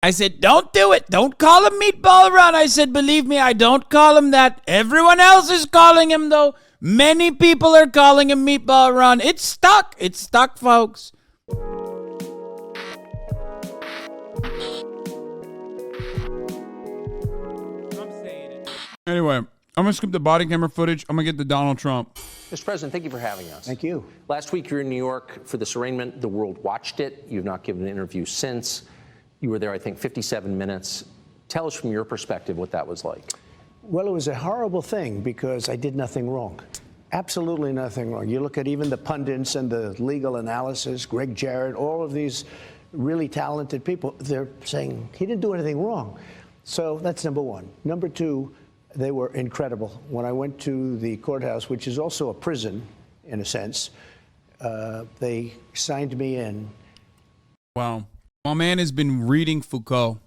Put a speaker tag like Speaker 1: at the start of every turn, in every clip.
Speaker 1: I said, don't do it. Don't call him Meatball Run. I said, believe me, I don't call him that. Everyone else is calling him, though. Many people are calling him Meatball Run. It's stuck. It's stuck, folks. Anyway, I'm going to skip the body camera footage. I'm going to get to Donald Trump.
Speaker 2: Mr. President, thank you for having us.
Speaker 3: Thank you.
Speaker 2: Last week, you were in New York for this arraignment. The world watched it. You've not given an interview since. You were there, I think, 57 minutes. Tell us from your perspective what that was like.
Speaker 3: Well, it was a horrible thing because I did nothing wrong. Absolutely nothing wrong. You look at even the pundits and the legal analysis, Greg Jarrett, all of these really talented people, they're saying he didn't do anything wrong. So that's number one. Number two, they were incredible. When I went to the courthouse, which is also a prison in a sense, they signed me in.
Speaker 1: Wow. My man has been reading Foucault.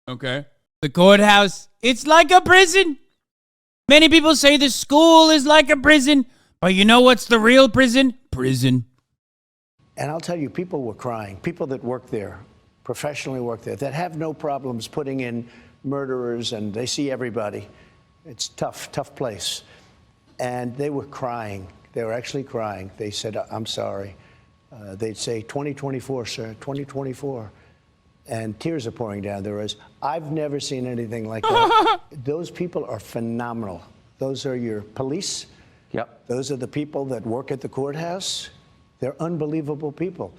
Speaker 1: Okay. The courthouse, it's like a prison. Many people say the school is like a prison, but you know what's the real prison? Prison.
Speaker 3: And I'll tell you, people were crying. People that work there, professionally work there, that have no problems putting in murderers, and they see everybody. It's tough, tough place. And they were crying. They were actually crying. They said, I'm sorry. They'd say, 2024, sir, 2024. And tears are pouring down their eyes. I've never seen anything like that. Those people are phenomenal. Those are your police.
Speaker 2: Yep.
Speaker 3: Those are the people that work at the courthouse. They're unbelievable people.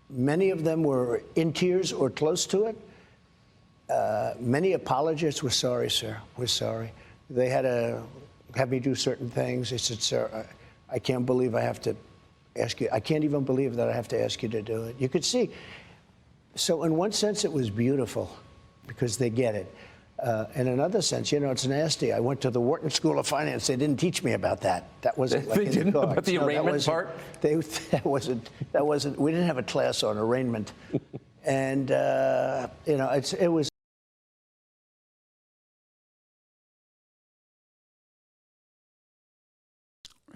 Speaker 3: Many of them were in tears or close to it. Many apologists were sorry, sir. We're sorry. They had to have me do certain things. They said, sir, I can't believe I have to ask you. I can't even believe that I have to ask you to do it. You could see. So in one sense, it was beautiful because they get it. In another sense, you know, it's nasty. I went to the Wharton School of Finance. They didn't teach me about that. That wasn't like
Speaker 2: they didn't know about the arraignment part?
Speaker 3: That wasn't, we didn't have a class on arraignment. And, you know, it was.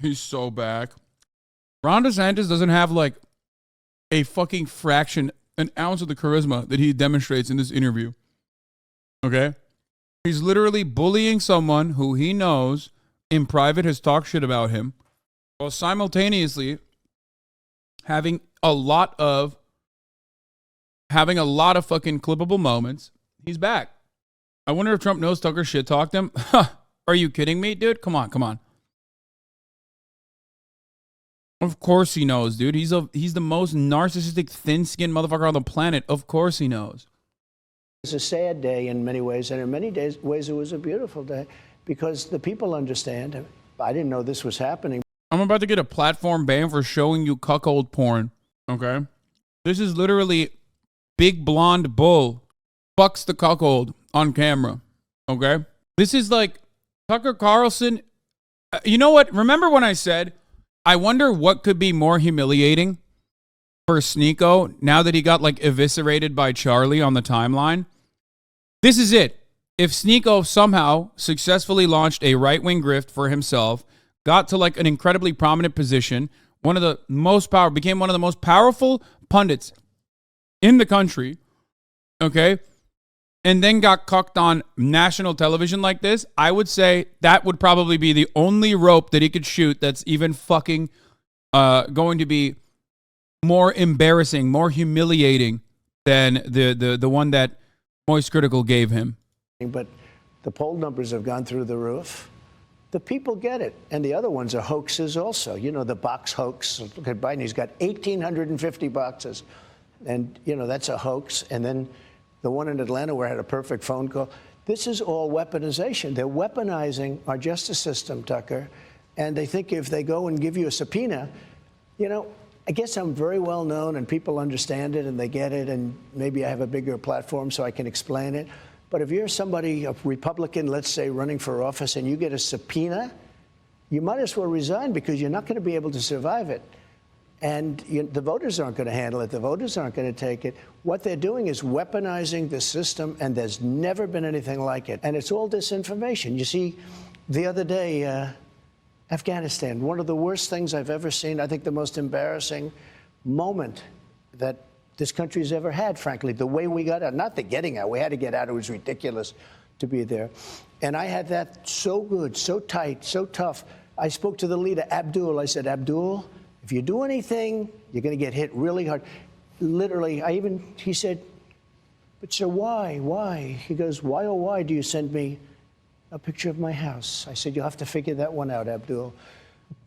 Speaker 1: He's so back. Ron DeSantis doesn't have like a fucking fraction, an ounce of the charisma that he demonstrates in this interview. Okay? He's literally bullying someone who he knows in private has talked shit about him, while simultaneously having a lot of fucking clippable moments. He's back. I wonder if Trump knows Tucker shit talked him. Are you kidding me, dude? Come on, come on. Of course he knows, dude. He's the most narcissistic, thin-skinned motherfucker on the planet. Of course he knows.
Speaker 3: It was a sad day in many ways, and in many ways it was a beautiful day because the people understand. I didn't know this was happening.
Speaker 1: I'm about to get a platform ban for showing you cuckold porn, okay? This is literally Big Blonde Bull fucks the cuckold on camera, okay? This is like Tucker Carlson. You know what? Remember when I said, I wonder what could be more humiliating for Sneeko now that he got like eviscerated by Charlie on the timeline? This is it. If Sneeko somehow successfully launched a right-wing grift for himself, got to like an incredibly prominent position, became one of the most powerful pundits in the country, okay, and then got cucked on national television like this, I would say that would probably be the only rope that he could shoot that's even fucking going to be more embarrassing, more humiliating than the one that Moist Critical gave him.
Speaker 3: But the poll numbers have gone through the roof. The people get it. And the other ones are hoaxes also. You know, the box hoax. Look at Biden. He's got 1,850 boxes. And, you know, that's a hoax. And then the one in Atlanta where I had a perfect phone call. This is all weaponization. They're weaponizing our justice system, Tucker. And they think if they go and give you a subpoena, you know, I guess I'm very well known and people understand it and they get it. And maybe I have a bigger platform so I can explain it. But if you're somebody, a Republican, let's say, running for office and you get a subpoena, you might as well resign because you're not going to be able to survive it. And the voters aren't going to handle it. The voters aren't going to take it. What they're doing is weaponizing the system, and there's never been anything like it. And it's all disinformation. You see, the other day, Afghanistan, one of the worst things I've ever seen, I think the most embarrassing moment that this country's ever had, frankly. The way we got out, not the getting out, we had to get out. It was ridiculous to be there. And I had that so good, so tight, so tough. I spoke to the leader, Abdul. I said, Abdul, if you do anything, you're going to get hit really hard. Literally, he said, but sir, why? Why? He goes, why, oh, why do you send me a picture of my house? I said, you'll have to figure that one out, Abdul.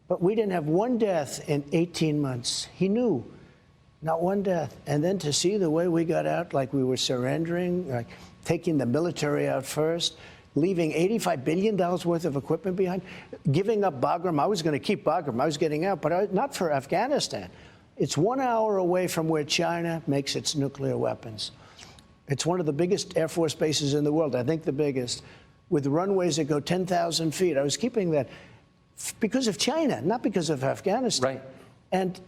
Speaker 3: But we didn't have one death in 18 months. He knew, not one death. And then to see the way we got out, like we were surrendering, like taking the military out first, leaving $85 billion worth of equipment behind, giving up Bagram. I was going to keep Bagram. I was getting out, but not for Afghanistan. It's 1 hour away from where China makes its nuclear weapons. It's one of the biggest Air Force bases in the world, I think the biggest, with runways that go 10,000 feet. I was keeping that because of China, not because of Afghanistan.
Speaker 2: Right.
Speaker 3: And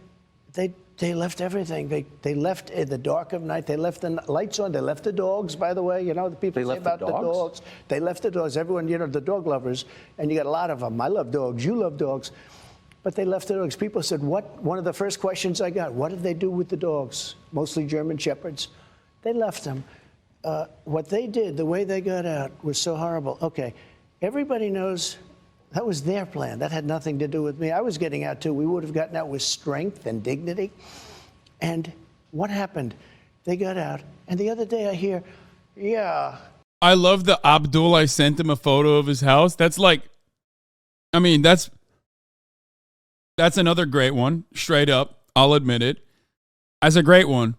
Speaker 3: they left everything. They left in the dark of night. They left the lights on. They left the dogs, by the way. You know, the people say about the dogs. They left the dogs. Everyone, you know, the dog lovers, and you got a lot of them. I love dogs. You love dogs. But they left the dogs. People said, what? One of the first questions I got, what did they do with the dogs? Mostly German Shepherds. They left them. What they did, the way they got out, was so horrible. Okay, everybody knows that was their plan. That had nothing to do with me. I was getting out, too. We would have gotten out with strength and dignity. And what happened? They got out. And the other day I hear, yeah.
Speaker 1: I love the Abdul. I sent him a photo of his house. That's like, I mean, that's another great one. Straight up. I'll admit it. That's a great one.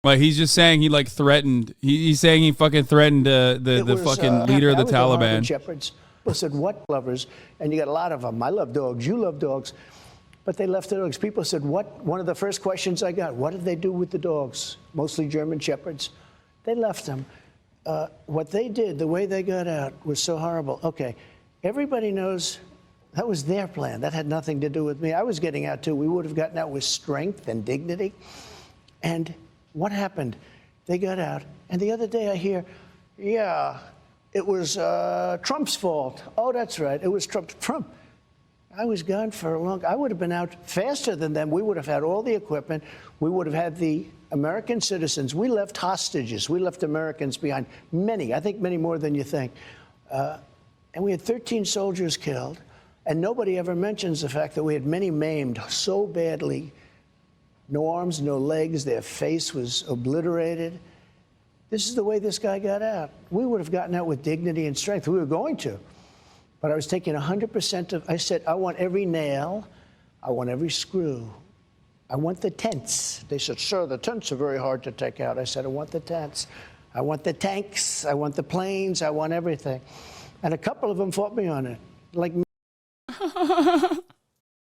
Speaker 1: Like, he's just saying he, like, threatened. He's saying he fucking threatened the fucking leader of the Taliban.
Speaker 3: Shepherds. People said, what lovers? And you got a lot of them. I love dogs. You love dogs. But they left the dogs. People said, what? One of the first questions I got, what did they do with the dogs? Mostly German Shepherds. They left them. What they did, the way they got out, was so horrible. Okay, everybody knows that was their plan. That had nothing to do with me. I was getting out, too. We would have gotten out with strength and dignity. And what happened? They got out. And the other day I hear, yeah, it was Trump's fault. Oh, that's right. It was Trump. I was gone for a long time. I would have been out faster than them. We would have had all the equipment. We would have had the American citizens. We left hostages. We left Americans behind. Many, I think many more than you think. And we had 13 soldiers killed. And nobody ever mentions the fact that we had many maimed so badly. No arms, no legs. Their face was obliterated. This is the way this guy got out. We would have gotten out with dignity and strength. We were going to. But I was taking 100% of, I said, I want every nail. I want every screw. I want the tents. They said, sir, the tents are very hard to take out. I said, I want the tents. I want the tanks. I want the planes. I want everything. And a couple of them fought me on it. Like,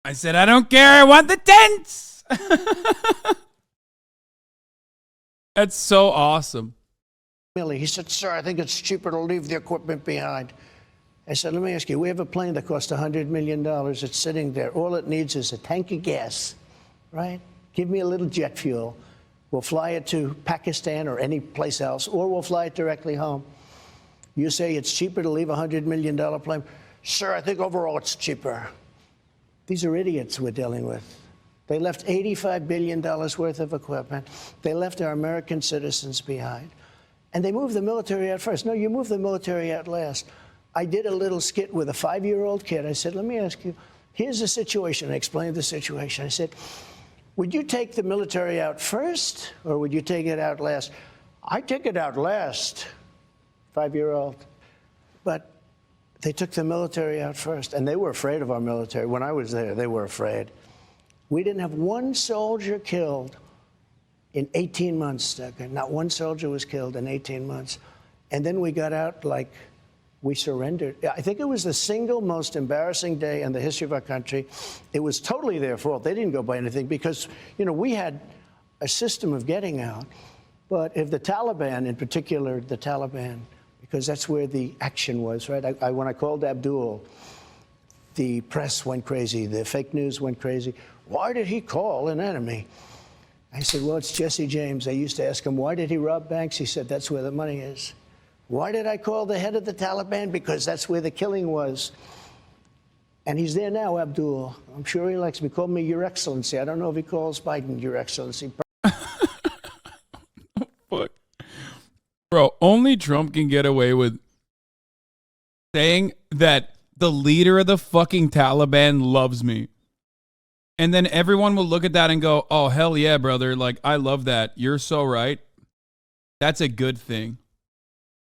Speaker 1: I said, I don't care. I want the tents. That's so awesome.
Speaker 3: He said, sir, I think it's cheaper to leave the equipment behind. I said, let me ask you, we have a plane that cost $100 million. It's sitting there. All it needs is a tank of gas, right? Give me a little jet fuel. We'll fly it to Pakistan or any place else, or we'll fly it directly home. You say it's cheaper to leave a $100 million plane. Sir, I think overall it's cheaper. These are idiots we're dealing with. They left $85 billion worth of equipment. They left our American citizens behind. And they moved the military out first. No, you move the military out last. I did a little skit with a 5-year-old kid. I said, let me ask you, here's the situation. I explained the situation. I said, would you take the military out first, or would you take it out last? I take it out last, 5-year-old. But they took the military out first, and they were afraid of our military. When I was there, they were afraid. We didn't have one soldier killed in 18 months, Tucker. Not one soldier was killed in 18 months. And then we got out like we surrendered. I think it was the single most embarrassing day in the history of our country. It was totally their fault. They didn't go by anything because, you know, we had a system of getting out. But if the Taliban, in particular, the Taliban, because that's where the action was, right? When I called Abdul, the press went crazy. The fake news went crazy. Why did he call an enemy? I said, well, it's Jesse James. I used to ask him, why did he rob banks? He said, that's where the money is. Why did I call the head of the Taliban? Because that's where the killing was. And he's there now, Abdul. I'm sure he likes me. He called me Your Excellency. I don't know if he calls Biden Your Excellency.
Speaker 1: fuck? Bro, only Trump can get away with saying that the leader of the fucking Taliban loves me. And then everyone will look at that and go, oh, hell yeah, brother. Like, I love that. You're so right. That's a good thing.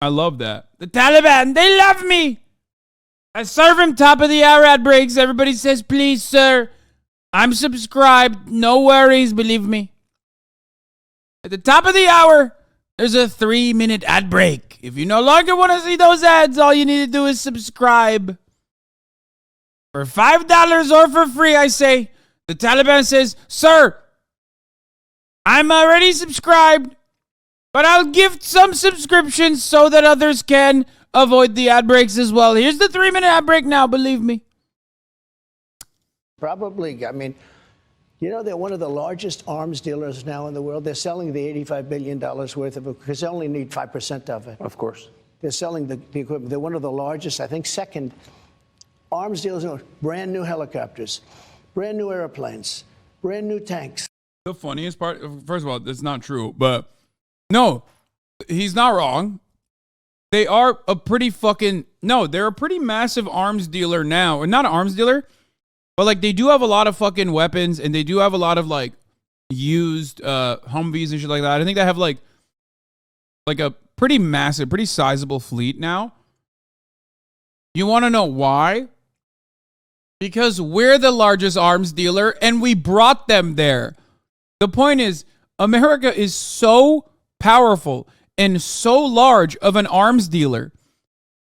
Speaker 1: I love that. The Taliban, they love me. I serve him top of the hour ad breaks. Everybody says, please, sir. I'm subscribed. No worries, believe me. At the top of the hour, there's a 3-minute ad break. If you no longer want to see those ads, all you need to do is subscribe. For $5 or for free, I say. The Taliban says, sir, I'm already subscribed, but I'll gift some subscriptions so that others can avoid the ad breaks as well. Here's the 3-minute ad break now, believe me.
Speaker 3: Probably, I mean, you know, they're one of the largest arms dealers now in the world. They're selling the $85 billion worth of it because they only need 5% of it.
Speaker 2: Of course.
Speaker 3: They're selling the equipment. They're one of the largest, I think, second arms dealers. Brand new helicopters, brand new airplanes, brand new tanks.
Speaker 1: The funniest part, first of all, that's not true, but no, he's not wrong. They are a pretty fucking, no, they're a pretty massive arms dealer now. Or not an arms dealer, but like they do have a lot of fucking weapons and they do have a lot of like used Humvees and shit like that. I think they have like a pretty massive, pretty sizable fleet now. You want to know why? Because we're the largest arms dealer and we brought them there. The point is, America is so powerful and so large of an arms dealer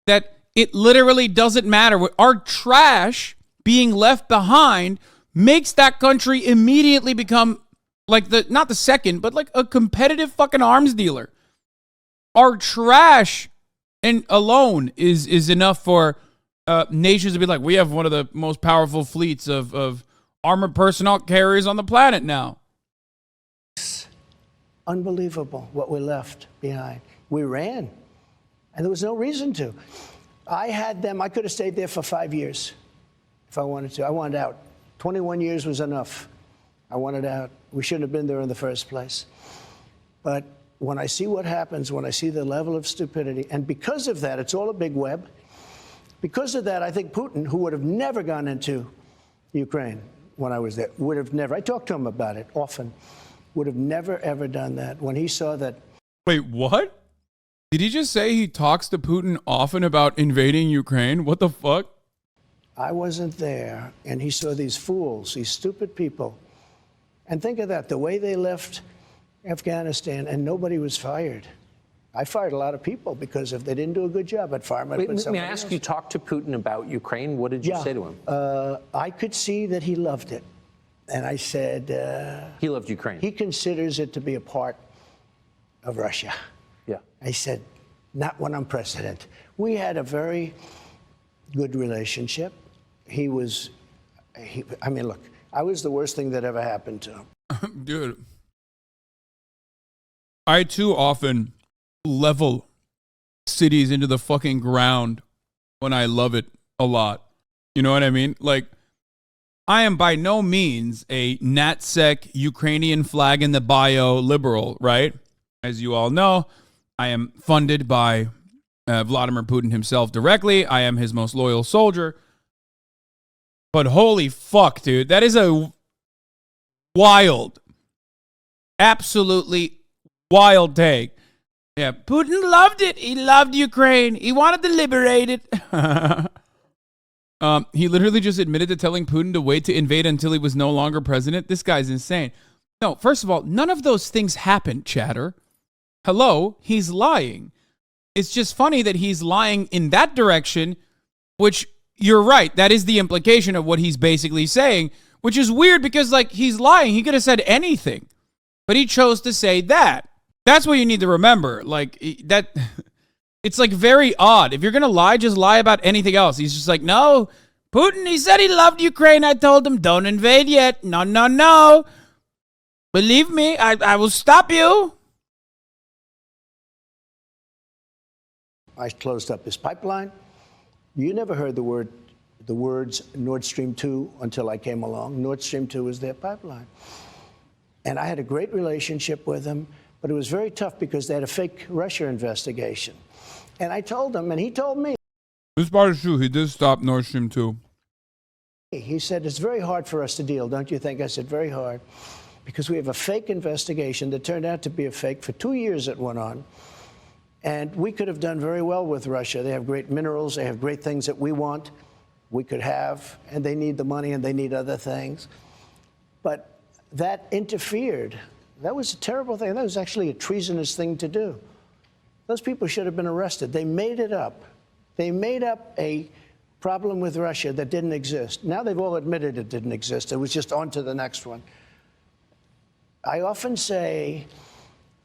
Speaker 1: that it literally doesn't matter. Our trash being left behind makes that country immediately become like not the second, but like a competitive fucking arms dealer. Our trash and alone is enough for nations to be like, we have one of the most powerful fleets of armored personnel carriers on the planet now.
Speaker 3: Unbelievable what we left behind. We ran, and there was no reason to. I had them, I could have stayed there for 5 years if I wanted to. I wanted out. 21 years was enough. I wanted out. We shouldn't have been there in the first place. But when I see what happens, when I see the level of stupidity, and because of that, it's all a big web. Because of that, I think Putin, who would have never gone into Ukraine when I was there, would have never, I talked to him about it often, would have never, ever done that. When he saw that.
Speaker 1: Wait, what? Did he just say he talks to Putin often about invading Ukraine? What the fuck?
Speaker 3: I wasn't there, and he saw these fools, these stupid people. And think of that, the way they left Afghanistan, and nobody was fired. I fired a lot of people because if they didn't do a good job, I'd fire them.
Speaker 2: May I ask, you talked to Putin about Ukraine. What did you say to him?
Speaker 3: I could see that he loved it. And I said...
Speaker 2: he loved Ukraine.
Speaker 3: He considers it to be a part of Russia.
Speaker 2: Yeah.
Speaker 3: I said, not when I'm president. We had a very good relationship. I mean, look, I was the worst thing that ever happened to him.
Speaker 1: Dude. I too often level cities into the fucking ground when I love it a lot. You know what I mean? Like, I am by no means a NatSec Ukrainian flag in the bio liberal, right? As you all know, I am funded by Vladimir Putin himself directly. I am his most loyal soldier. But holy fuck, dude, that is a wild, absolutely wild take. Yeah, Putin loved it. He loved Ukraine. He wanted to liberate it. He literally just admitted to telling Putin to wait to invade until he was no longer president. This guy's insane. No, first of all, none of those things happened, chatter. Hello, he's lying. It's just funny that he's lying in that direction, which you're right. That is the implication of what he's basically saying, which is weird because, like, he's lying. He could have said anything, but he chose to say that. That's what you need to remember. Like, that... It's like very odd. If you're going to lie, just lie about anything else. He's just like, no, Putin, he said he loved Ukraine. I told him, don't invade yet. No, no, no. Believe me, I will stop you.
Speaker 3: I closed up his pipeline. You never heard the words Nord Stream 2 until I came along. Nord Stream 2 is their pipeline. And I had a great relationship with him. But it was very tough because they had a fake Russia investigation. And I told him, and he told me.
Speaker 1: This part is true. He did stop Nord Stream 2.
Speaker 3: He said, it's very hard for us to deal, don't you think? I said, very hard, because we have a fake investigation that turned out to be a fake. For 2 years it went on. And we could have done very well with Russia. They have great minerals. They have great things that we want, we could have, and they need the money and they need other things. But that interfered. That was a terrible thing. That was actually a treasonous thing to do. Those people should have been arrested. They made it up. They made up a problem with Russia that didn't exist. Now they've all admitted it didn't exist. It was just on to the next one. I often say,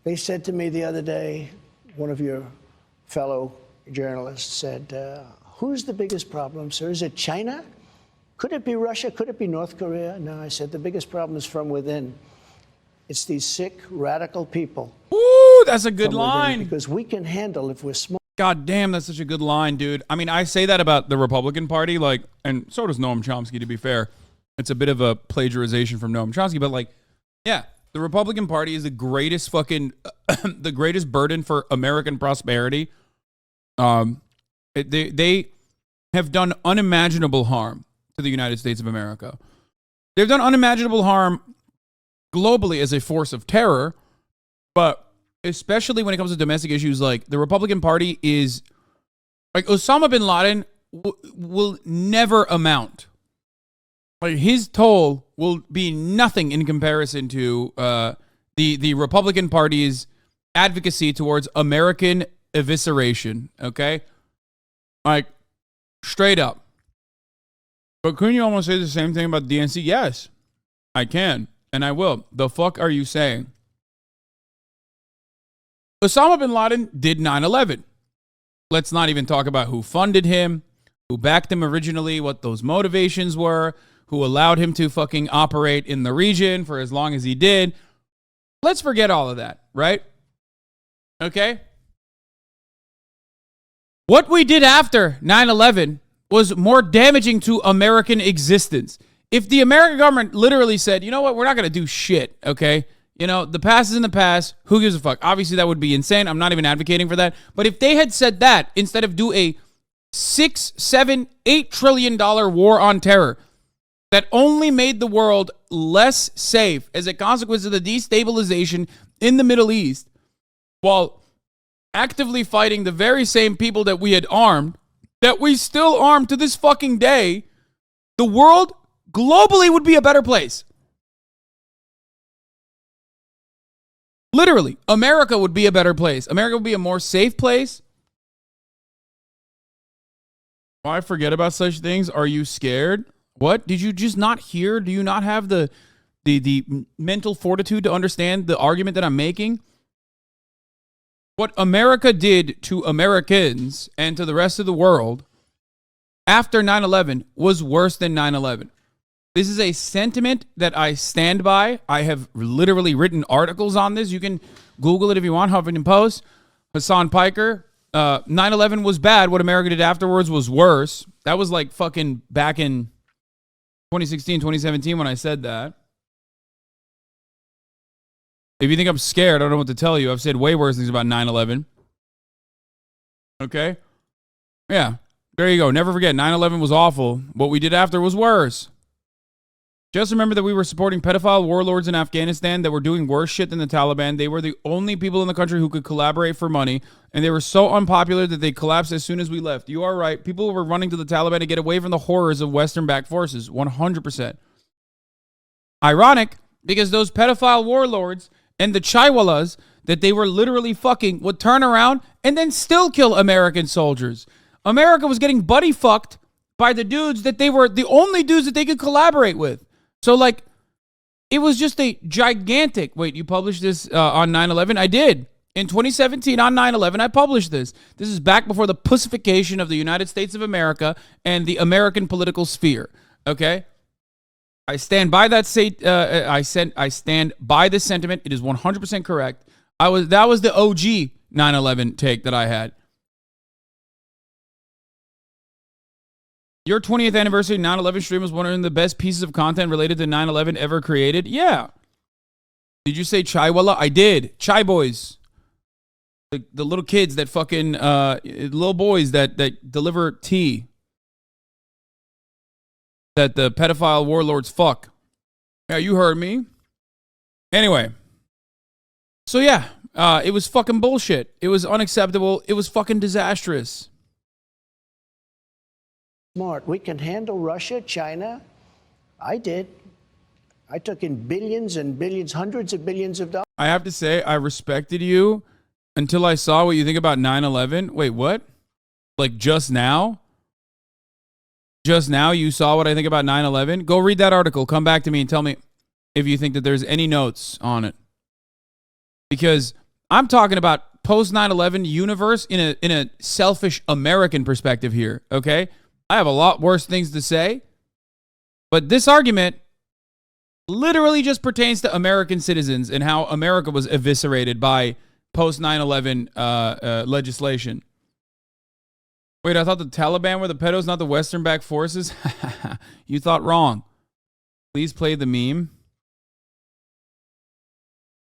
Speaker 3: they said to me the other day, one of your fellow journalists said, who's the biggest problem, sir? Is it China? Could it be Russia? Could it be North Korea? No, I said, the biggest problem is from within. It's these sick, radical people.
Speaker 1: Ooh, that's a good line.
Speaker 3: Because we can handle if we're smart.
Speaker 1: God damn, that's such a good line, dude. I mean, I say that about the Republican Party, like, and so does Noam Chomsky, to be fair. It's a bit of a plagiarization from Noam Chomsky, but like, yeah, the Republican Party is the greatest fucking, the greatest burden for American prosperity. They have done unimaginable harm to the United States of America. They've done unimaginable harm globally as a force of terror, but especially when it comes to domestic issues, like the Republican Party is, like Osama bin Laden will never amount. Like his toll will be nothing in comparison to the Republican Party's advocacy towards American evisceration. Okay, like straight up. But couldn't you almost say the same thing about DNC? Yes, I can, and I will. The fuck are you saying? Osama bin Laden did 9/11. Let's not even talk about who funded him, who backed him originally, what those motivations were, who allowed him to fucking operate in the region for as long as he did. Let's forget all of that, right? Okay? What we did after 9/11 was more damaging to American existence. If the American government literally said, you know what, we're not going to do shit, okay? You know, the past is in the past. Who gives a fuck? Obviously, that would be insane. I'm not even advocating for that. But if they had said that instead of do a $6, $7, $8 trillion war on terror that only made the world less safe as a consequence of the destabilization in the Middle East, while actively fighting the very same people that we had armed, that we still arm to this fucking day, the world globally would be a better place. Literally, America would be a better place. America would be a more safe place. Why forget about such things? Are you scared? What? Did you just not hear? Do you not have the mental fortitude to understand the argument that I'm making? What America did to Americans and to the rest of the world after 9/11 was worse than 9/11. This is a sentiment that I stand by. I have literally written articles on this. You can Google it if you want. Huffington Post. Hassan Piker. 9/11 was bad. What America did afterwards was worse. That was like fucking back in 2016, 2017 when I said that. If you think I'm scared, I don't know what to tell you. I've said way worse things about 9/11. Okay? Yeah. There you go. Never forget, 9/11 was awful. What we did after was worse. Just remember that we were supporting pedophile warlords in Afghanistan that were doing worse shit than the Taliban. They were the only people in the country who could collaborate for money, and they were so unpopular that they collapsed as soon as we left. You are right. People were running to the Taliban to get away from the horrors of Western-backed forces, 100%. Ironic, because those pedophile warlords and the Chaiwalas that they were literally fucking would turn around and then still kill American soldiers. America was getting buddy fucked by the dudes that they were the only dudes that they could collaborate with. So, like, it was just a gigantic... Wait, you published this on 9/11? I did. In 2017, on 9/11, I published this. This is back before the pussification of the United States of America and the American political sphere. Okay? I stand by that. I stand by this sentiment. It is 100% correct. That was the OG 9/11 take that I had. Your 20th anniversary 9/11 stream was one of the best pieces of content related to 9/11 ever created. Yeah. Did you say chaiwala? I did. Chai boys. The little kids that fucking, little boys that deliver tea. That the pedophile warlords fuck. Yeah, you heard me. Anyway. So yeah, it was fucking bullshit. It was unacceptable. It was fucking disastrous.
Speaker 3: Smart. We can handle Russia, China. I did. I took in billions and billions, hundreds of billions of dollars.
Speaker 1: I have to say, I respected you until I saw what you think about 9/11. Wait, what? Like just now? Just now you saw what I think about 9/11? Go read that article. Come back to me and tell me if you think that there's any notes on it. Because I'm talking about post 9/11 universe in a selfish American perspective here, okay? I have a lot worse things to say. But this argument literally just pertains to American citizens and how America was eviscerated by post 9/11 legislation. Wait, I thought the Taliban were the pedos, not the Western-backed forces? You thought wrong. Please play the meme.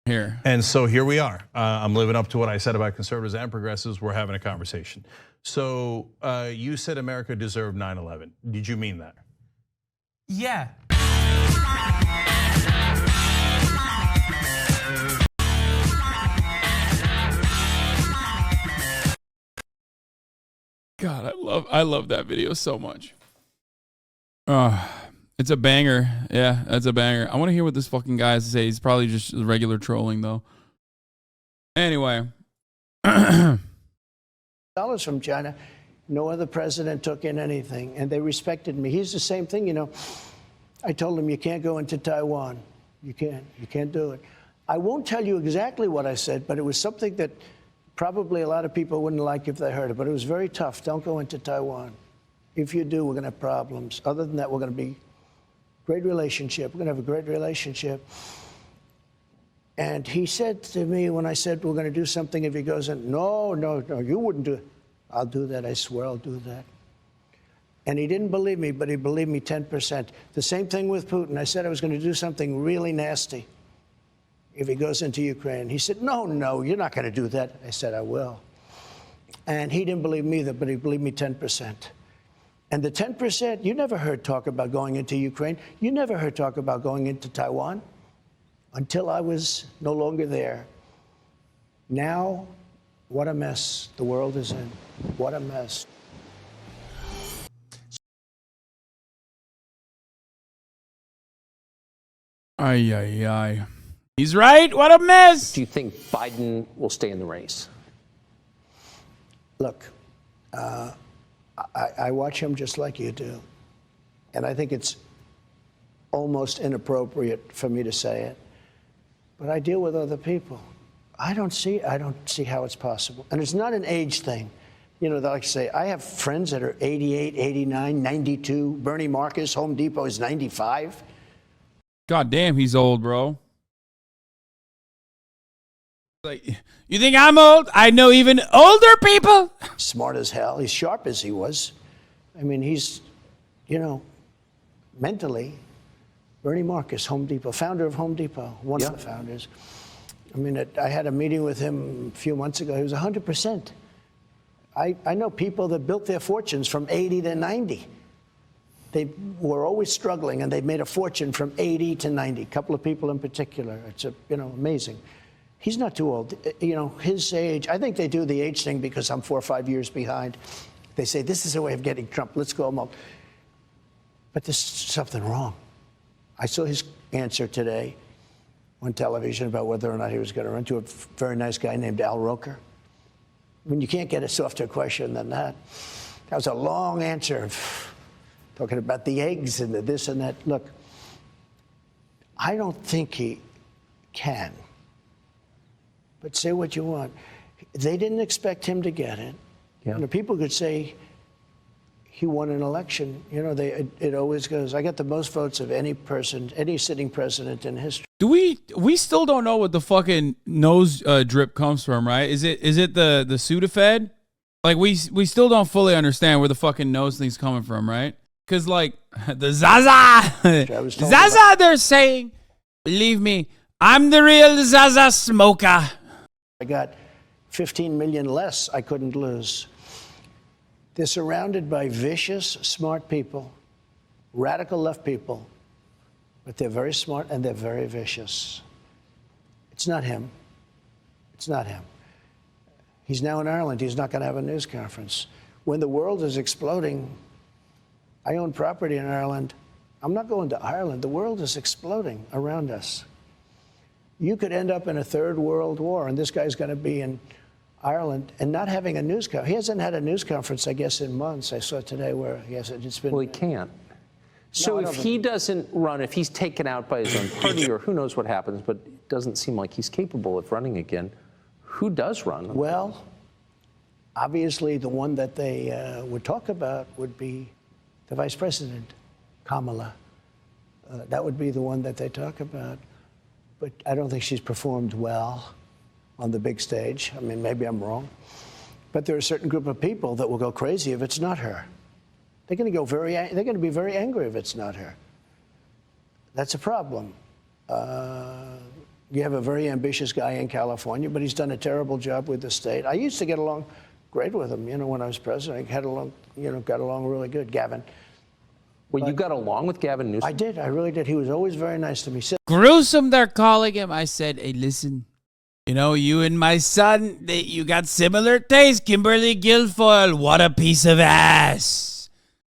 Speaker 1: Here.
Speaker 4: And so here we are. I'm living up to what I said about conservatives and progressives. We're having a conversation. So you said America deserved 9/11. Did you mean that?
Speaker 5: Yeah.
Speaker 1: God, I love that video so much. It's a banger. Yeah, that's a banger. I want to hear what this fucking guy has to say. He's probably just regular trolling though. Anyway.
Speaker 3: Dollars from China. No other president took in anything, and they respected me. He's the same thing, you know. I told him, you can't go into Taiwan. You can't do it. I won't tell you exactly what I said, but it was something that probably a lot of people wouldn't like if they heard it, but it was very tough. Don't go into Taiwan. If you do, we're going to have problems. Other than that, we're going to be great relationship. We're going to have a great relationship. And he said to me when I said we're going to do something, if he goes in, no, you wouldn't do it. I'll do that. I swear I'll do that. And he didn't believe me, but he believed me 10%. The same thing with Putin. I said I was going to do something really nasty if he goes into Ukraine. He said, no, you're not going to do that. I said, I will. And he didn't believe me either, but he believed me 10%. And the 10%, you never heard talk about going into Ukraine. You never heard talk about going into Taiwan until I was no longer there. Now, what a mess the world is in. What a mess.
Speaker 1: Ay. He's right. What a mess.
Speaker 2: Do you think Biden will stay in the race?
Speaker 3: Look, I watch him just like you do. And I think it's almost inappropriate for me to say it. But I deal with other people. I don't see how it's possible. And it's not an age thing. You know, like I say, I have friends that are 88, 89, 92. Bernie Marcus, Home Depot is 95.
Speaker 1: God damn, he's old, bro. Like, you think I'm old? I know even older people.
Speaker 3: Smart as hell. He's sharp as he was. I mean, he's, you know, mentally, Bernie Marcus, Home Depot, founder of Home Depot, one of the founders. I mean, I had a meeting with him a few months ago. He was 100%. I know people that built their fortunes from 80 to 90. They were always struggling, and they made a fortune from 80 to 90. A couple of people in particular. It's amazing. He's not too old. You know, his age. I think they do the age thing because I'm 4 or 5 years behind. They say this is a way of getting Trump. Let's go him up. But there's something wrong. I saw his answer today on television about whether or not he was going to run to a very nice guy named Al Roker. I mean, you can't get a softer question than that. That was a long answer, talking about the eggs and the this and that. Look, I don't think he can. But say what you want. They didn't expect him to get it. Yeah. You know, people could say he won an election. You know, it always goes, I got the most votes of any person, any sitting president in history.
Speaker 1: We still don't know what the fucking nose drip comes from, right? Is it the Sudafed? Like we still don't fully understand where the fucking nose thing's coming from, right? Because like the Zaza, they're saying, believe me, I'm the real Zaza Smoker.
Speaker 3: I got 15 million less I couldn't lose. They're surrounded by vicious, smart people, radical left people, but they're very smart and they're very vicious. It's not him. It's not him. He's now in Ireland. He's not going to have a news conference. When the world is exploding, I own property in Ireland. I'm not going to Ireland. The world is exploding around us. You could end up in a third world war, and this guy's going to be in Ireland and not having a news conference. He hasn't had a news conference, I guess, in months. I saw today where he hasn't. It's been.
Speaker 2: Well, he can't. So if he doesn't run, if he's taken out by his own party, or who knows what happens, but it doesn't seem like he's capable of running again, who does run?
Speaker 3: Well, obviously the one that they would talk about would be the vice president, Kamala. That would be the one that they talk about. But I don't think she's performed well on the big stage. I mean, maybe I'm wrong. But there are a certain group of people that will go crazy if it's not her. They're going to be very angry if it's not her. That's a problem. You have a very ambitious guy in California, but he's done a terrible job with the state. I used to get along great with him, when I was president. I got along really good, Gavin.
Speaker 2: Well, you got along with Gavin Newsom?
Speaker 3: I did. I really did. He was always very nice to me.
Speaker 1: Gruesome, they're calling him. I said, hey, listen, you and my son, you got similar taste. Kimberly Guilfoyle, what a piece of ass.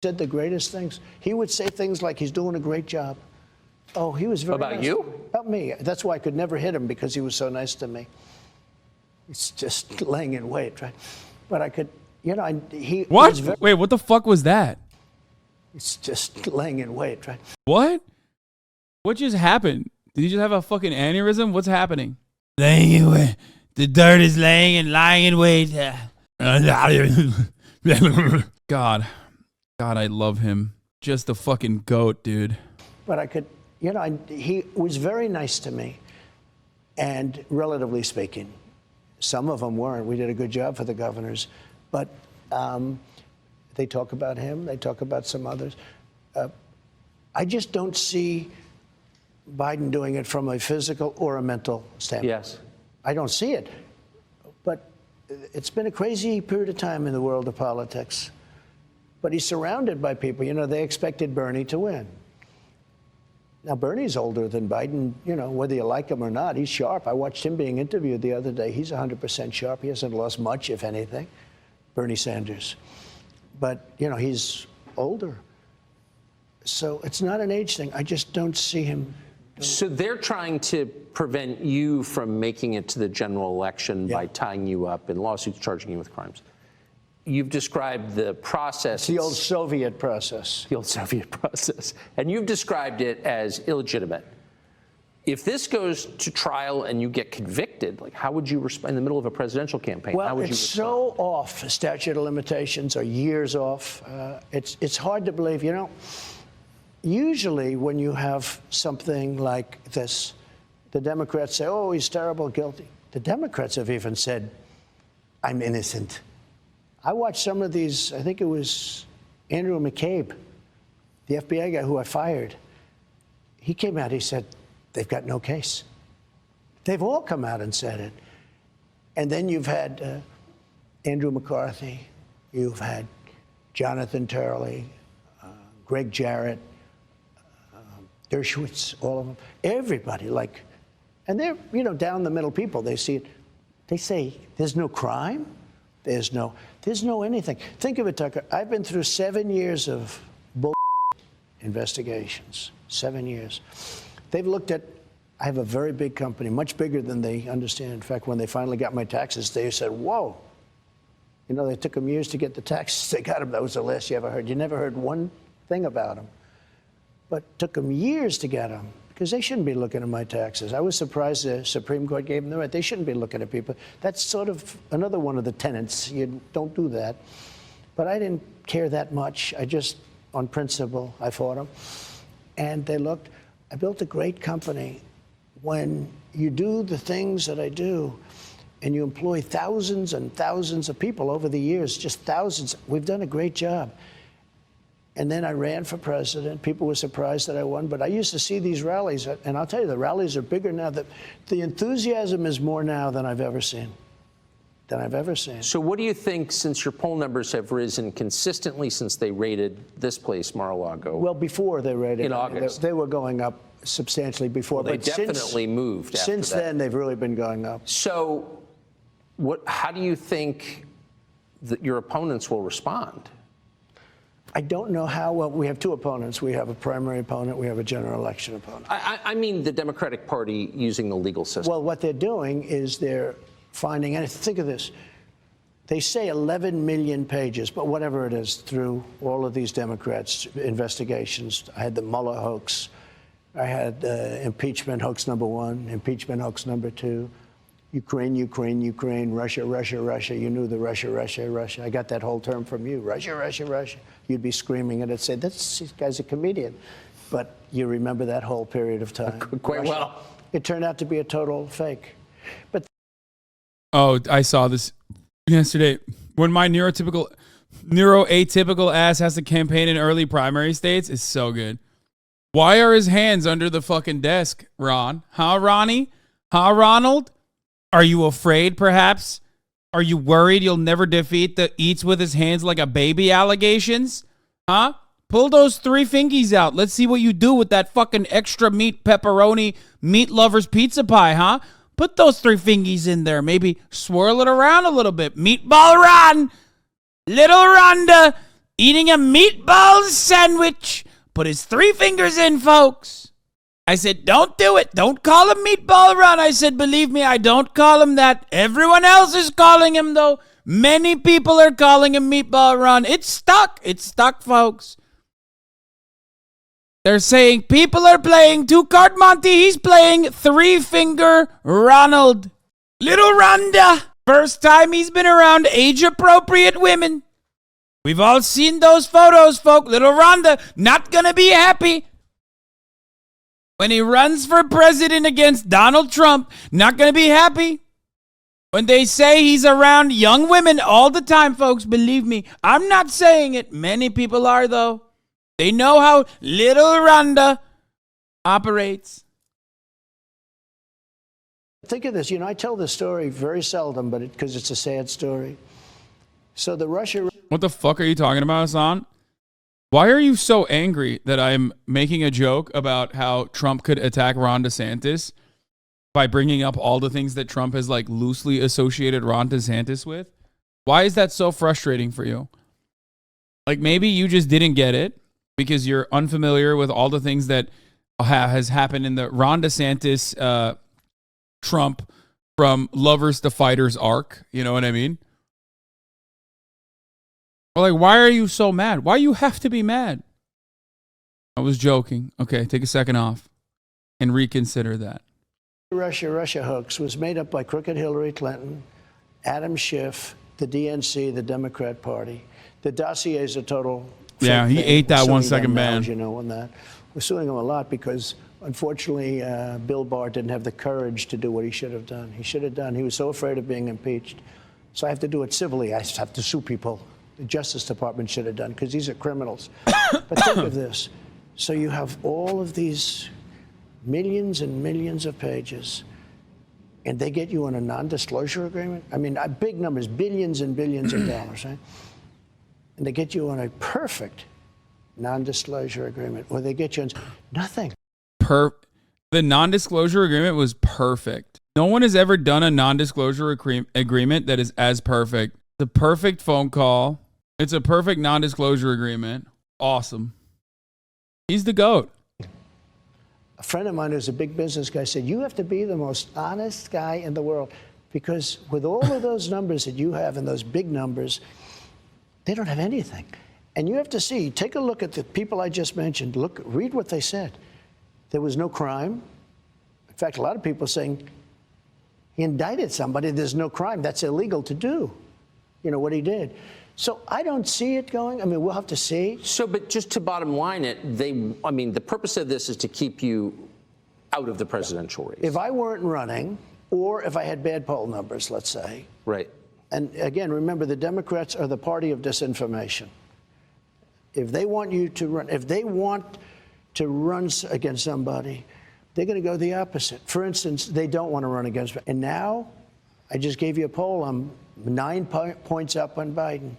Speaker 3: Said the greatest things. He would say things like he's doing a great job. Oh, he was very nice.
Speaker 2: About you?
Speaker 3: About me. That's why I could never hit him, because he was so nice to me. It's just laying in wait, right? But I could, he.
Speaker 1: What? Wait, what the fuck was that?
Speaker 3: It's just laying in wait, right?
Speaker 1: What? What just happened? Did you just have a fucking aneurysm? What's happening? Laying in wait. The dirt is laying and lying in wait. God, I love him. Just a fucking goat, dude.
Speaker 3: But I could, he was very nice to me. And relatively speaking, some of them weren't. We did a good job for the governors. But they talk about him. They talk about some others. I just don't see Biden doing it from a physical or a mental standpoint.
Speaker 2: Yes.
Speaker 3: I don't see it. But it's been a crazy period of time in the world of politics. But he's surrounded by people. They expected Bernie to win. Now, Bernie's older than Biden, whether you like him or not. He's sharp. I watched him being interviewed the other day. He's 100% sharp. He hasn't lost much, if anything, Bernie Sanders. But, he's older. So it's not an age thing. I just don't see him.
Speaker 2: So they're trying to prevent you from making it to the general election by tying you up in lawsuits, charging you with crimes. You've described the process.
Speaker 3: It's the old Soviet process.
Speaker 2: The old Soviet process. And you've described it as illegitimate. If this goes to trial and you get convicted, how would you respond in the middle of a presidential campaign?
Speaker 3: Well,
Speaker 2: how would
Speaker 3: it's so off. Statute of limitations are years off. It's hard to believe. Usually when you have something like this, the Democrats say, oh, he's terrible, guilty. The Democrats have even said, I'm innocent. I watched some of these. I think it was Andrew McCabe, the FBI guy who I fired. He came out, he said, they've got no case. They've all come out and said it. And then you've had Andrew McCarthy, you've had Jonathan Turley, Greg Jarrett, Dershowitz, all of them, everybody, and they're, down the middle people. They see it. They say, there's no crime. There's no anything. Think of it, Tucker. I've been through 7 years of bull investigations. 7 years. They've looked at, I have a very big company, much bigger than they understand. In fact, when they finally got my taxes, they said, whoa. They took them years to get the taxes. They got them. That was the last you ever heard. You never heard one thing about them. But it took them years to get them, because they shouldn't be looking at my taxes. I was surprised the Supreme Court gave them the right. They shouldn't be looking at people. That's sort of another one of the tenets. You don't do that. But I didn't care that much. I just, on principle, I fought them. And they looked. I built a great company. When you do the things that I do, and you employ thousands and thousands of people over the years, just thousands, we've done a great job. And then I ran for president. People were surprised that I won, but I used to see these rallies, and I'll tell you, the rallies are bigger now. The enthusiasm is more now than I've ever seen.
Speaker 2: So what do you think, since your poll numbers have risen consistently since they raided this place, Mar-a-Lago?
Speaker 3: Well, before they raided
Speaker 2: in August.
Speaker 3: They were going up substantially before.
Speaker 2: Well, they
Speaker 3: but
Speaker 2: definitely moved after
Speaker 3: since
Speaker 2: that.
Speaker 3: then, they've really been going up.
Speaker 2: So how do you think that your opponents will respond?
Speaker 3: I don't know how well. We have two opponents. We have a primary opponent. We have a general election opponent.
Speaker 2: I mean the Democratic Party using the legal system.
Speaker 3: Well, what they're doing is they're finding, and think of this, they say 11 million pages, but whatever it is, through all of these Democrats' investigations. I had the Mueller hoax. I had impeachment hoax number 1, impeachment hoax number 2, Ukraine, Ukraine, Ukraine, Russia, Russia, Russia. You knew the Russia, Russia, Russia. I got that whole term from you, Russia, Russia, Russia. You'd be screaming and I'd say, this guy's a comedian. But you remember that whole period of time.
Speaker 2: Quite
Speaker 3: Russia.
Speaker 2: well.
Speaker 3: It turned out to be a total fake. But
Speaker 1: Oh, I saw this yesterday. When my neuroatypical ass has to campaign in early primary states, it's so good. Why are his hands under the fucking desk, Ron? Huh, Ronnie? Huh, Ronald? Are you afraid, perhaps? Are you worried you'll never defeat the eats with his hands like a baby allegations? Huh? Pull those 3 fingies out. Let's see what you do with that fucking extra meat pepperoni meat lovers pizza pie, huh? Put those 3 fingies in there. Maybe swirl it around a little bit. Meatball Ron. Little Rhonda eating a meatball sandwich. Put his 3 fingers in, folks. I said, don't do it. Don't call him Meatball Ron. I said, believe me, I don't call him that. Everyone else is calling him, though. Many people are calling him Meatball Ron. It's stuck. It's stuck, folks. They're saying people are playing 2-card Monty. He's playing 3-finger Ronald. Little Rhonda. First time he's been around age-appropriate women. We've all seen those photos, folk. Little Rhonda not gonna be happy. When he runs for president against Donald Trump, not gonna be happy. When they say he's around young women all the time, folks, believe me, I'm not saying it. Many people are, though. They know how little Rhonda operates.
Speaker 3: think of this. I tell this story very seldom, but because it's a sad story. So the Russia...
Speaker 1: What the fuck are you talking about, Hasan? Why are you so angry that I'm making a joke about how Trump could attack Ron DeSantis by bringing up all the things that Trump has loosely associated Ron DeSantis with? Why is that so frustrating for you? Maybe you just didn't get it because you're unfamiliar with all the things that has happened in the Ron DeSantis Trump from lovers to fighters arc. You know what I mean? Or why are you so mad? Why you have to be mad? I was joking. Okay, take a second off and reconsider that.
Speaker 3: Russia hoax was made up by crooked Hillary Clinton, Adam Schiff, the DNC, the Democrat Party. The dossier is a total...
Speaker 1: Yeah, he ate that 1 second ban.
Speaker 3: On that. We're suing him a lot because, unfortunately, Bill Barr didn't have the courage to do what he should have done. He was so afraid of being impeached. So I have to do it civilly. I just have to sue people. The Justice Department should have done, because these are criminals. But think of this. So you have all of these millions and millions of pages, and they get you on a non-disclosure agreement? I mean, big numbers, billions and billions of dollars, right? And they get you on a perfect non-disclosure agreement, or they get you on nothing.
Speaker 1: The non-disclosure agreement was perfect. No one has ever done a non-disclosure agreement that is as perfect. The perfect phone call. It's a perfect non-disclosure agreement. Awesome. He's the GOAT.
Speaker 3: A friend of mine who's a big business guy said, you have to be the most honest guy in the world, because with all of those numbers that you have and those big numbers, they don't have anything. And you have to see, take a look at the people I just mentioned. Read what they said. There was no crime. In fact, a lot of people saying he indicted somebody. There's no crime. That's illegal to do, what he did. So I don't see it going. I mean, we'll have to see.
Speaker 2: So, but just to bottom line it, the purpose of this is to keep you out of the presidential race.
Speaker 3: If I weren't running, or if I had bad poll numbers, let's say.
Speaker 2: Right.
Speaker 3: And again, remember, the Democrats are the party of disinformation. If they want you to run, if they want to run against somebody, they're going to go the opposite. For instance, they don't want to run against. And now, I just gave you a poll. I'm 9 points up on Biden.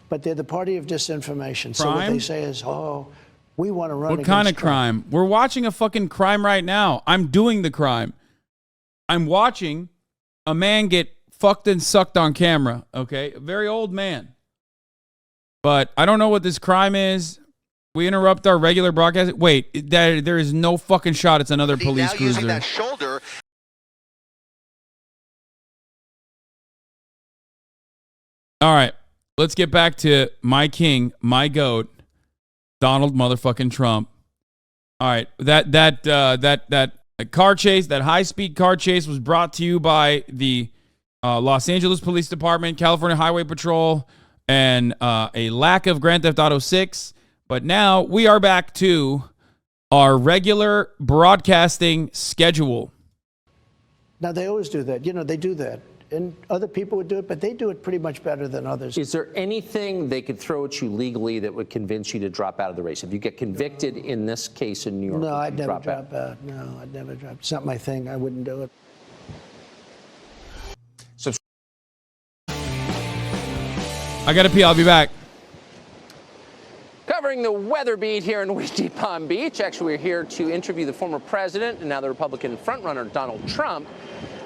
Speaker 3: But they're the party of disinformation. So what they say is, oh, we want to run against
Speaker 1: What kind of crime? We're watching a fucking crime right now. I'm doing the crime. I'm watching a man get fucked and sucked on camera, okay? A very old man. But I don't know what this crime is. We interrupt our regular broadcast. Wait, there is no fucking shot. It's another police cruiser.
Speaker 5: Using that shoulder.
Speaker 1: All right, let's get back to my king, my goat, Donald motherfucking Trump. All right, that car chase, that high-speed car chase was brought to you by the Los Angeles Police Department, California Highway Patrol, and a lack of Grand Theft Auto 6. But now we are back to our regular broadcasting schedule.
Speaker 3: Now, they always do that. You know, they do that. And other people would do it, but they do it pretty much better than others.
Speaker 2: Is there anything they could throw at you legally that would convince you to drop out of the race? If you get convicted in this case in New York,
Speaker 3: no, I'd never drop out. No, I'd never drop. It's not my thing. I wouldn't do it.
Speaker 1: I gotta pee. I'll be back.
Speaker 2: Covering the weather beat here in windy Palm Beach. Actually, we're here to interview the former president and now the Republican frontrunner, Donald Trump.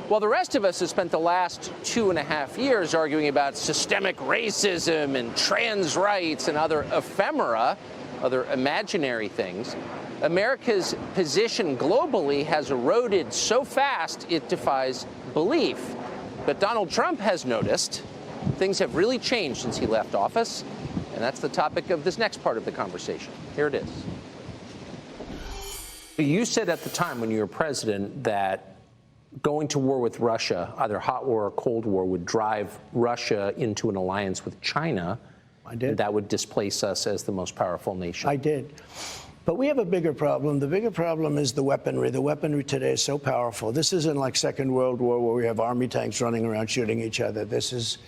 Speaker 2: While the rest of us have spent the last 2.5 years arguing about systemic racism and trans rights and other ephemera, other imaginary things, America's position globally has eroded so fast it defies belief. But Donald Trump has noticed things have really changed since he left office, and that's the topic of this next part of the conversation. Here it is. You said at the time when you were president that going to war with Russia, either hot war or cold war, would drive Russia into an alliance with China.
Speaker 3: I did.
Speaker 2: And that would displace us as the most powerful nation.
Speaker 3: I did. But we have a bigger problem. The bigger problem is the weaponry. The weaponry today is so powerful. This isn't like Second World War where we have army tanks running around shooting each other. This is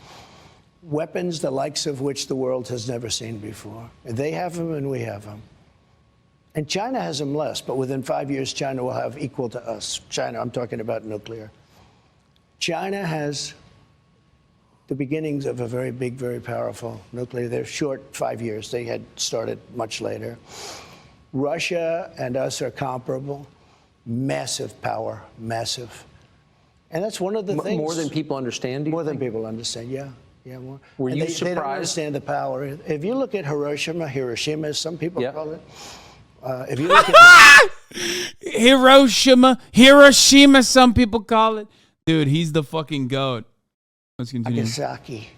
Speaker 3: weapons the likes of which the world has never seen before. They have them and we have them. And China has them less, but within 5 years, China will have equal to us. China, I'm talking about nuclear. China has the beginnings of a very big, very powerful nuclear. They're short 5 years. They had started much later. Russia and us are comparable. Massive power, massive. And that's one of the things.
Speaker 2: More than people understand, do you
Speaker 3: More than
Speaker 2: think?
Speaker 3: people understand, yeah. Yeah, more.
Speaker 2: Were you
Speaker 3: They don't
Speaker 2: surprised?
Speaker 3: understand the power. If you look at Hiroshima, as some people call it, if you look at
Speaker 1: Hiroshima, some people call it. Dude, he's the fucking goat. Let's continue.
Speaker 3: Nagasaki,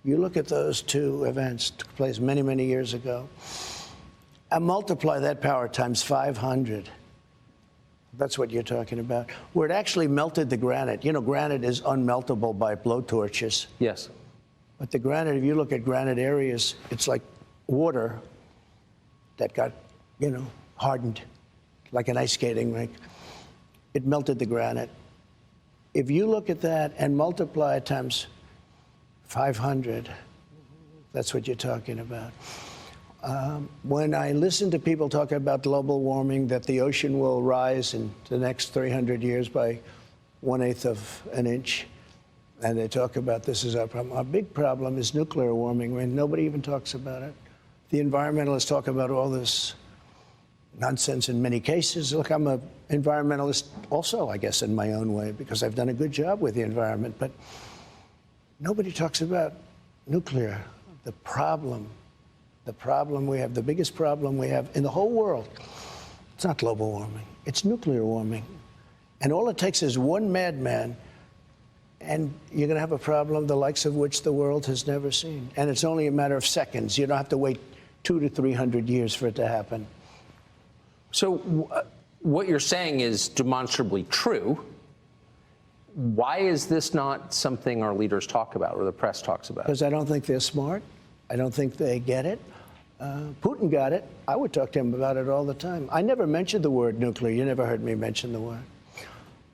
Speaker 3: you look at those two events took place many, many years ago, and multiply that power times 500. That's what you're talking about. Where it actually melted the granite. You know, granite is unmeltable by blowtorches.
Speaker 2: Yes.
Speaker 3: But the granite, if you look at granite areas, it's like water that got, you know, hardened, like an ice skating rink. It melted the granite. If you look at that and multiply it times 500, that's what you're talking about. When I listen to people talk about global warming, that the ocean will rise in the next 300 years by 1/8 of an inch, and they talk about this is our problem. Our big problem is nuclear warming. I mean, nobody even talks about it. The environmentalists talk about all this nonsense in many cases. Look, I'm an environmentalist also, I guess, in my own way, because I've done a good job with the environment. But nobody talks about nuclear. The problem we have, the biggest problem we have in the whole world, it's not global warming. It's nuclear warming. And all it takes is one madman, and you're going to have a problem the likes of which the world has never seen. And it's only a matter of seconds. You don't have to wait 200 to 300 years for it to happen.
Speaker 2: So what you're saying is demonstrably true. Why is this not something our leaders talk about or the press talks about?
Speaker 3: Because I don't think they're smart. I don't think they get it. Putin got it. I would talk to him about it all the time. I never mentioned the word nuclear. You never heard me mention the word.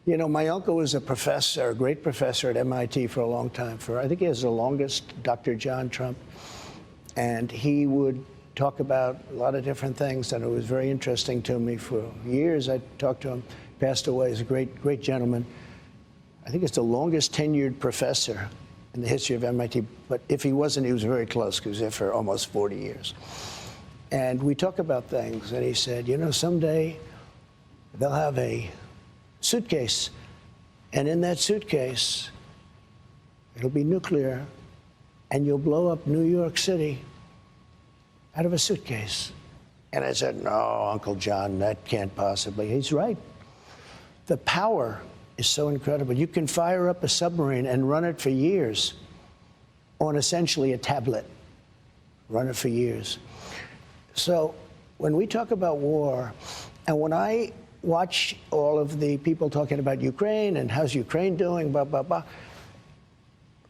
Speaker 3: You know, my uncle was a professor, a great professor at MIT for a long time. I think he has the longest, Dr. John Trump. And he would talk about a lot of different things, and it was very interesting to me. For years, I talked to him. Passed away. He's a great gentleman. I think it's the longest tenured professor in the history of MIT. But if he wasn't, he was very close, because he was there for almost 40 years. And we talk about things, and he said, you know, someday they'll have a suitcase, and in that suitcase, it'll be nuclear, and you'll blow up New York City out of a suitcase. And I said, no, Uncle John, that can't possibly. He's right. The power is so incredible. You can fire up a submarine and run it for years on essentially a tablet. Run it for years. So when we talk about war, and when I watch all of the people talking about Ukraine and how's Ukraine doing, blah, blah, blah,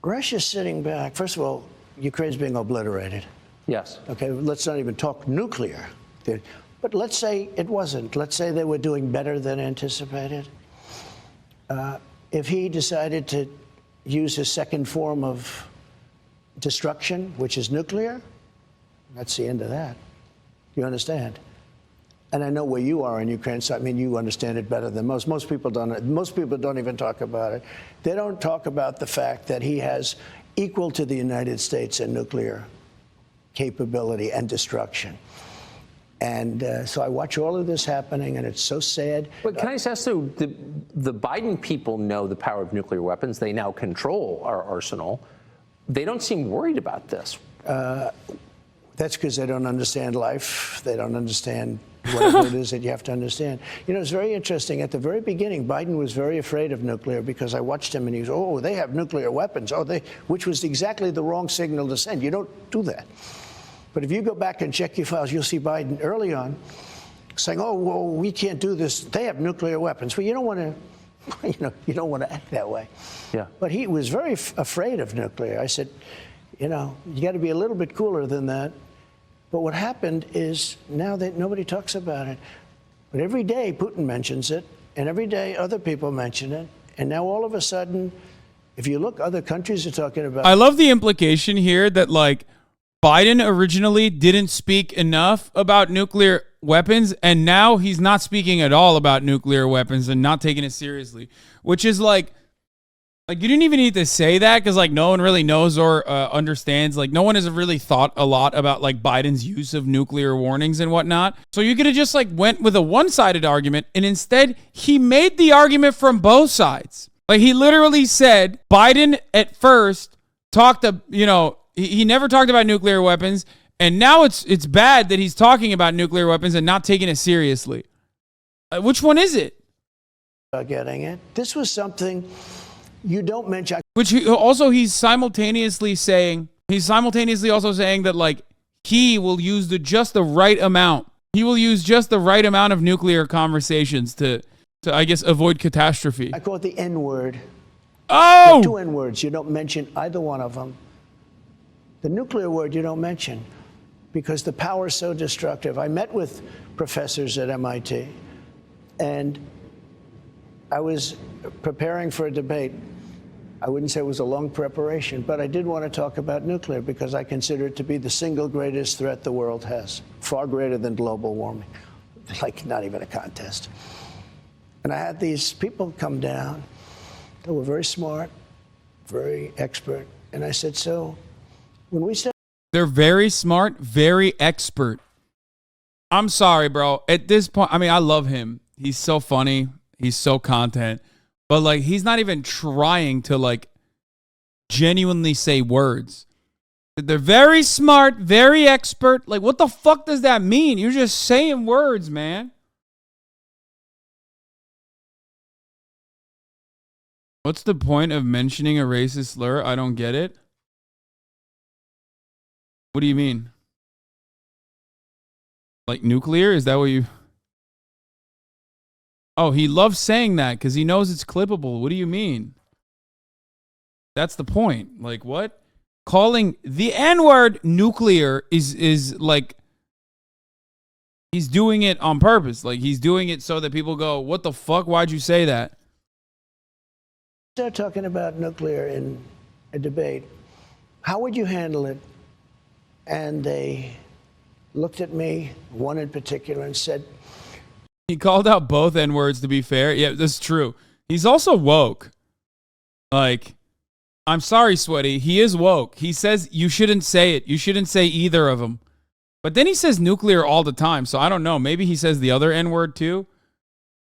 Speaker 3: Russia's sitting back. First of all, Ukraine's being obliterated.
Speaker 2: Yes.
Speaker 3: Okay, let's not even talk nuclear. But let's say it wasn't. Let's say they were doing better than anticipated. If he decided to use his second form of destruction, which is nuclear, that's the end of that. You understand? And I know where you are in Ukraine, so I mean, you understand it better than most. Most people don't. Most people don't even talk about it. They don't talk about the fact that he has equal to the United States in nuclear capability and destruction. And so I watch all of this happening, and it's so sad.
Speaker 2: But can I just ask, though, the Biden people know the power of nuclear weapons. They now control our arsenal. They don't seem worried about this.
Speaker 3: That's because they don't understand life. They don't understand whatever it is that you have to understand. You know, it's very interesting. At the very beginning, Biden was very afraid of nuclear, because I watched him, and he was, oh, they have nuclear weapons. Oh, which was exactly the wrong signal to send. You don't do that. But if you go back and check your files, you'll see Biden early on saying, oh, well, we can't do this. They have nuclear weapons. Well, you don't want to, you don't want to act that way.
Speaker 2: Yeah.
Speaker 3: But he was very afraid of nuclear. I said, you got to be a little bit cooler than that. But what happened is now that nobody talks about it. But every day Putin mentions it, and every day other people mention it. And now all of a sudden, if you look, other countries are talking about.
Speaker 1: I love the implication here that, like, Biden originally didn't speak enough about nuclear weapons, and now he's not speaking at all about nuclear weapons and not taking it seriously, which is like you didn't even need to say that, because like no one really knows or understands. Like no one has really thought a lot about like Biden's use of nuclear warnings and whatnot. So you could have just like went with a one-sided argument, and instead he made the argument from both sides. Like he literally said Biden at first talked to, he never talked about nuclear weapons, and now it's bad that he's talking about nuclear weapons and not taking it seriously. Which one is it?
Speaker 3: Getting it. This was something you don't mention.
Speaker 1: Which he's simultaneously also saying that like he will use just the right amount. He will use just the right amount of nuclear conversations to I guess avoid catastrophe.
Speaker 3: I call it the N word.
Speaker 1: Oh,
Speaker 3: 2 N words. You don't mention either one of them. The nuclear word you don't mention, because the power is so destructive. I met with professors at MIT, and I was preparing for a debate. I wouldn't say it was a long preparation, but I did want to talk about nuclear, because I consider it to be the single greatest threat the world has, far greater than global warming, like not even a contest. And I had these people come down. They were very smart, very expert. And I said, so when we said
Speaker 1: they're very smart, very expert. I'm sorry, bro. At this point, I mean, I love him. He's so funny. He's so content. But like, he's not even trying to like genuinely say words. They're very smart, very expert. Like, what the fuck does that mean? You're just saying words, man. What's the point of mentioning a racist slur? I don't get it. What do you mean? Like nuclear? Is that what you... Oh, he loves saying that because he knows it's clippable. What do you mean? That's the point. Like, what? Calling the N-word nuclear is like... He's doing it on purpose. Like, he's doing it so that people go, what the fuck? Why'd you say that?
Speaker 3: Start talking about nuclear in a debate. How would you handle it? And they looked at me, one in particular, and said,
Speaker 1: He called out both N-words, to be fair. Yeah, that's true. He's also woke. Like, I'm sorry, Sweaty. He is woke. He says you shouldn't say it. You shouldn't say either of them. But then he says nuclear all the time. So I don't know. Maybe he says the other N-word too.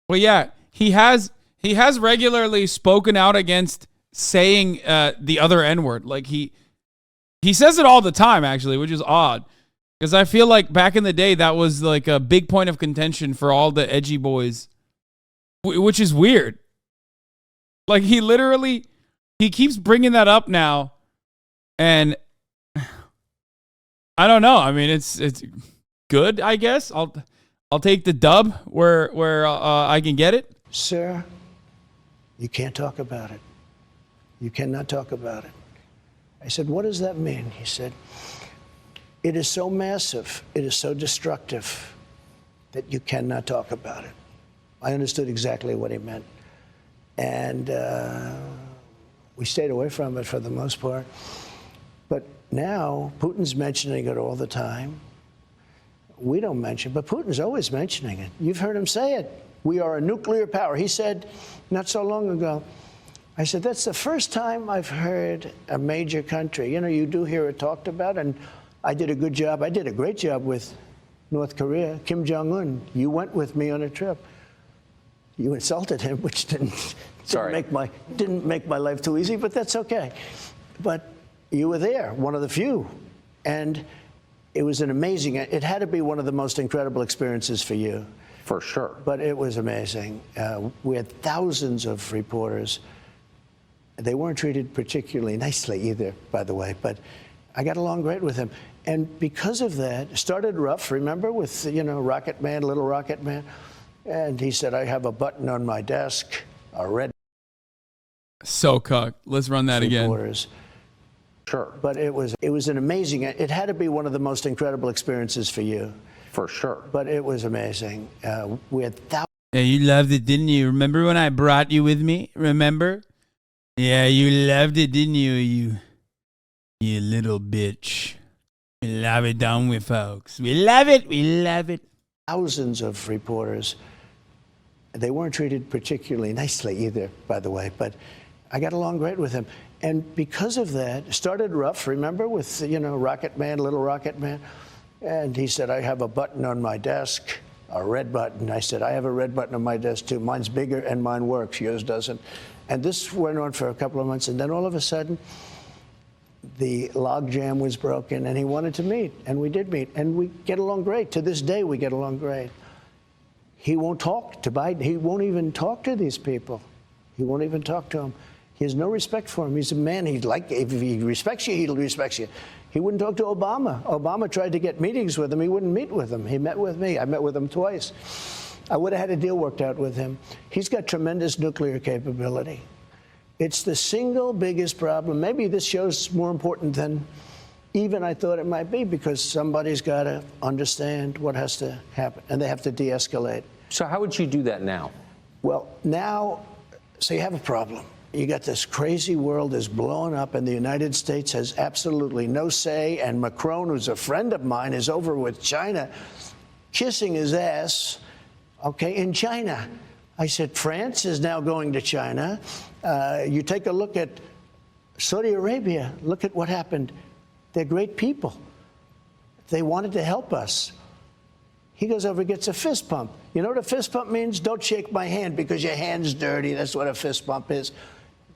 Speaker 1: But yeah, he has regularly spoken out against saying the other N-word. Like he says it all the time, actually, which is odd. Because I feel like back in the day, that was like a big point of contention for all the edgy boys, which is weird. Like he keeps bringing that up now, and I don't know. I mean, it's good, I guess. I'll take the dub where I can get it.
Speaker 3: sir, you can't talk about it. You cannot talk about it. I said, what does that mean? He said, it is so massive, it is so destructive that you cannot talk about it. I understood exactly what he meant. And we stayed away from it for the most part. But now Putin's mentioning it all the time. We don't mention it, but Putin's always mentioning it. You've heard him say it. We are a nuclear power. He said not so long ago, I said, that's the first time I've heard a major country. You know, you do hear it talked about, and I did a good job. I did a great job with North Korea. Kim Jong-un, you went with me on a trip. You insulted him, which didn't make my life too easy, but that's okay. But you were there, one of the few. And it was an amazing, it had to be one of the most incredible experiences for you.
Speaker 2: For sure.
Speaker 3: But it was amazing. We had thousands of reporters. They weren't treated particularly nicely either, by the way, but I got along great with him. And because of that, it started rough, remember, with, you know, Rocket Man, Little Rocket Man. And he said, I have a button on my desk, a red.
Speaker 1: So cucked. Let's run that again.
Speaker 3: Reporters. Sure. But it was an amazing, it had to be one of the most incredible experiences for you.
Speaker 2: For sure.
Speaker 3: But it was amazing. We had thousands.
Speaker 1: Yeah, you loved it, didn't you? Remember when I brought you with me? Remember? Yeah, you loved it, didn't you? You little bitch. We love it, don't we, folks? We love it. We love it.
Speaker 3: Thousands of reporters. They weren't treated particularly nicely either, by the way, but I got along great with him. And because of that, it started rough, remember, with, you know, Rocket Man, Little Rocket Man. And he said, I have a button on my desk, a red button. I said, I have a red button on my desk, too. Mine's bigger and mine works. Yours doesn't. And this went on for a couple of months. And then all of a sudden, the log jam was broken, and he wanted to meet. And we did meet. And we get along great. To this day, we get along great. He won't talk to Biden. He won't even talk to these people. He won't even talk to them. He has no respect for him. He's a man. If he respects you, he'll respect you. He wouldn't talk to Obama. Obama tried to get meetings with him. He wouldn't meet with him. He met with me. I met with him twice. I would have had a deal worked out with him. He's got tremendous nuclear capability. It's the single biggest problem. Maybe this show's more important than even I thought it might be, because somebody's got to understand what has to happen, and they have to de-escalate.
Speaker 2: So how would you do that now?
Speaker 3: Well, now, so you have a problem. You got this crazy world is blowing up, and the United States has absolutely no say. And Macron, who's a friend of mine, is over with China, kissing his ass, okay, in China. I said, France is now going to China. You take a look at Saudi Arabia. Look at what happened. They're great people. They wanted to help us. He goes over and gets a fist pump. You know what a fist pump means? Don't shake my hand because your hand's dirty. That's what a fist pump is.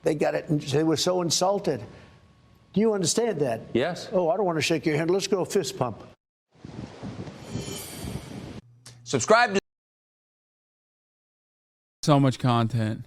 Speaker 3: They got it, and they were so insulted. Do you understand that?
Speaker 2: Yes.
Speaker 3: Oh, I don't want to shake your hand. Let's go fist pump.
Speaker 2: Subscribe to
Speaker 1: So much content.